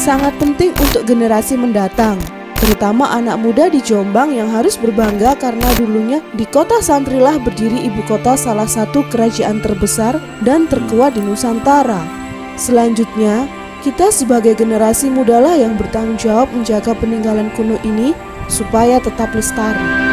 sangat penting untuk generasi mendatang, terutama anak muda di Jombang yang harus berbangga karena dulunya di kota Santrilah berdiri ibu kota salah satu kerajaan terbesar dan terkuat di Nusantara. Selanjutnya, kita sebagai generasi mudalah yang bertanggung jawab menjaga peninggalan kuno ini supaya tetap lestari.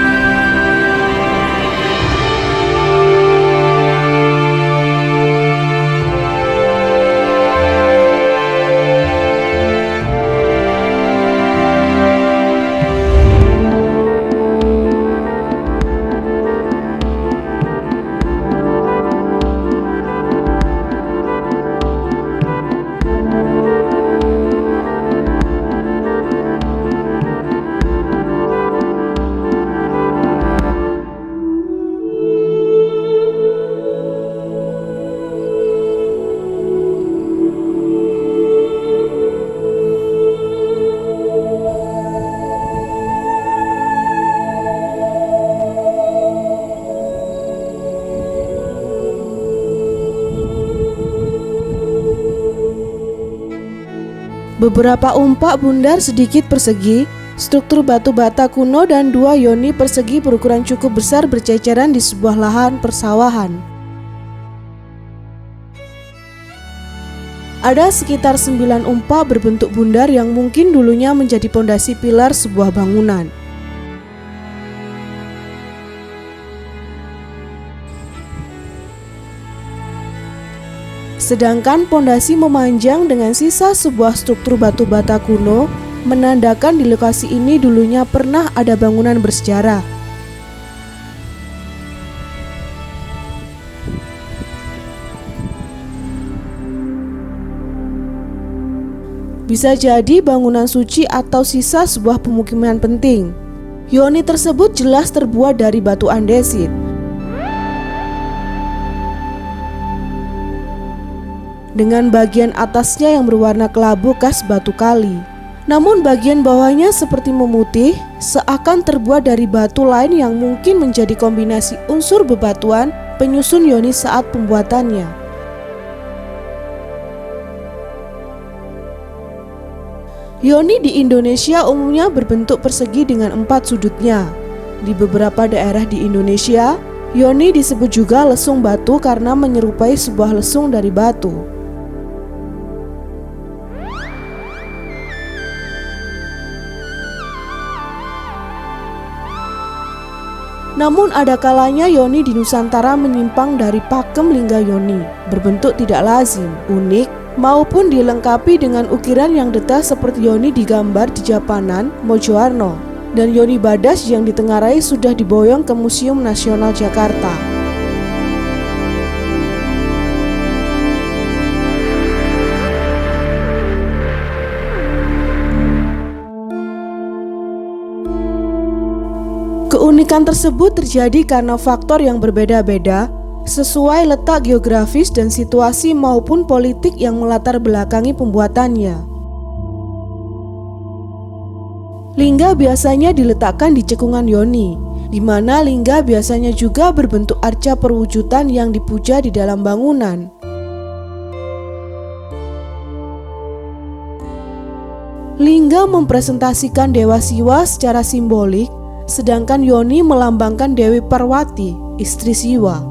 Beberapa umpak bundar sedikit persegi, struktur batu bata kuno dan 2 yoni persegi berukuran cukup besar berceceran di sebuah lahan persawahan. Ada sekitar 9 umpak berbentuk bundar yang mungkin dulunya menjadi pondasi pilar sebuah bangunan. Sedangkan pondasi memanjang dengan sisa sebuah struktur batu bata kuno, menandakan di lokasi ini dulunya pernah ada bangunan bersejarah. Bisa jadi bangunan suci atau sisa sebuah pemukiman penting. Yoni tersebut jelas terbuat dari batu andesit. Dengan bagian atasnya yang berwarna kelabu khas batu kali. Namun bagian bawahnya seperti memutih, seakan terbuat dari batu lain yang mungkin menjadi kombinasi unsur bebatuan penyusun yoni saat pembuatannya. Yoni di Indonesia umumnya berbentuk persegi dengan 4 sudutnya. Di beberapa daerah di Indonesia, yoni disebut juga lesung batu karena menyerupai sebuah lesung dari batu. Namun ada kalanya yoni di Nusantara menyimpang dari pakem lingga yoni, berbentuk tidak lazim, unik, maupun dilengkapi dengan ukiran yang detail seperti yoni digambar di Japanan, Mojoarno, dan yoni badas yang ditengarai sudah diboyong ke Museum Nasional Jakarta. Keunikan tersebut terjadi karena faktor yang berbeda-beda sesuai letak geografis dan situasi maupun politik yang melatar belakangi pembuatannya. Lingga biasanya diletakkan di cekungan yoni, di mana lingga biasanya juga berbentuk arca perwujudan yang dipuja di dalam bangunan. Lingga mempresentasikan Dewa Siwa secara simbolik, sedangkan yoni melambangkan Dewi Parwati, istri Siwa.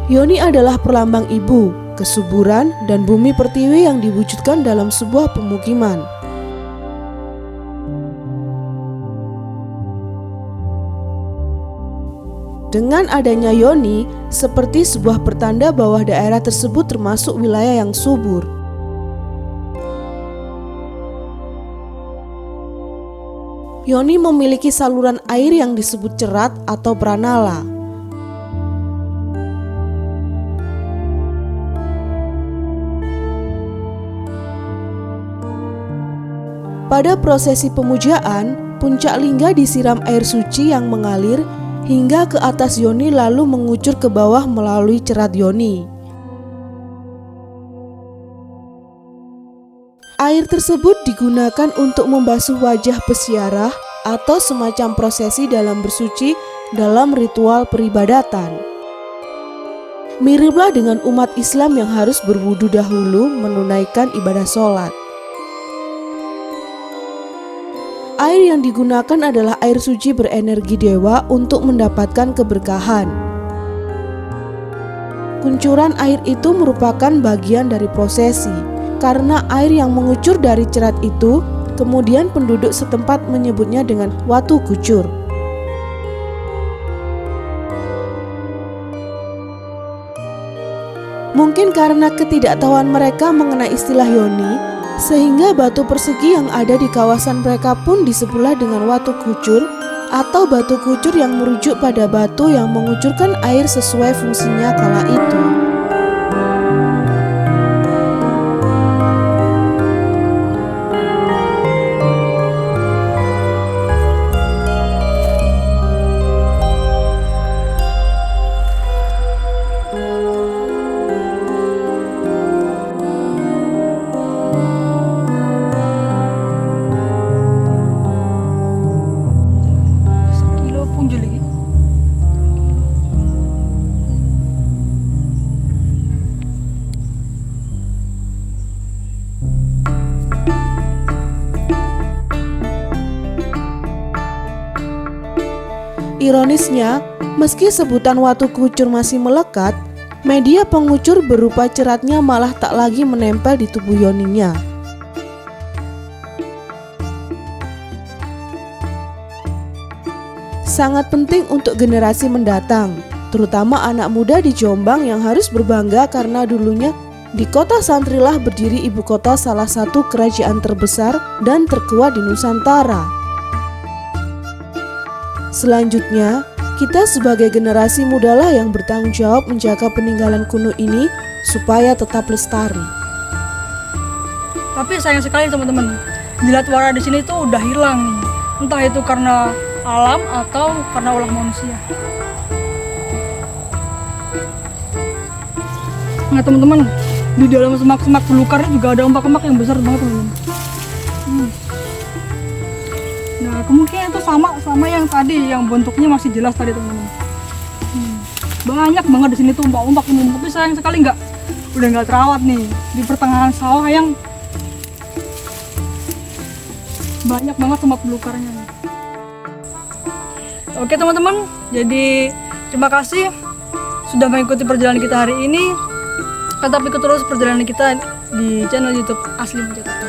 Yoni adalah perlambang ibu, kesuburan, dan bumi pertiwi yang diwujudkan dalam sebuah pemukiman. Dengan adanya yoni, seperti sebuah pertanda bahwa daerah tersebut termasuk wilayah yang subur. Yoni memiliki saluran air yang disebut cerat atau pranala. Pada prosesi pemujaan, puncak lingga disiram air suci yang mengalir hingga ke atas yoni lalu mengucur ke bawah melalui cerat yoni. Air tersebut digunakan untuk membasuh wajah peziarah atau semacam prosesi dalam bersuci dalam ritual peribadatan. Miriplah dengan umat Islam yang harus berwudu dahulu menunaikan ibadah sholat. Air yang digunakan adalah air suci berenergi dewa untuk mendapatkan keberkahan. Kuncuran air itu merupakan bagian dari prosesi, karena air yang mengucur dari cerat itu, kemudian penduduk setempat menyebutnya dengan watu kucur. Mungkin karena ketidaktahuan mereka mengenai istilah yoni, sehingga batu persegi yang ada di kawasan mereka pun disebutlah dengan watu kucur atau batu kucur yang merujuk pada batu yang mengucurkan air sesuai fungsinya kala itu. Ironisnya, meski sebutan watu kucur masih melekat, media pengucur berupa ceratnya malah tak lagi menempel di tubuh yoninya. Sangat penting untuk generasi mendatang, terutama anak muda di Jombang yang harus berbangga karena dulunya di kota Santrilah berdiri ibu kota salah satu kerajaan terbesar dan terkuat di Nusantara. Selanjutnya, kita sebagai generasi mudalah yang bertanggung jawab menjaga peninggalan kuno ini supaya tetap lestari. Tapi sayang sekali teman-teman, jilat wara di sini tuh udah hilang nih. Entah itu karena alam atau karena ulah manusia. Nah teman-teman, di dalam semak-semak belukar juga ada ombak-ombak yang besar banget teman-teman. Nah kemungkinan itu sama yang tadi, yang bentuknya masih jelas tadi teman-teman. Banyak banget di sini tuh ombak-ombak teman-teman, tapi sayang sekali udah nggak terawat nih di pertengahan sawah yang banyak banget semak belukarnya. Oke teman-teman, jadi terima kasih sudah mengikuti perjalanan kita hari ini. Tetap ikut terus perjalanan kita di channel YouTube Asli Mojokerto.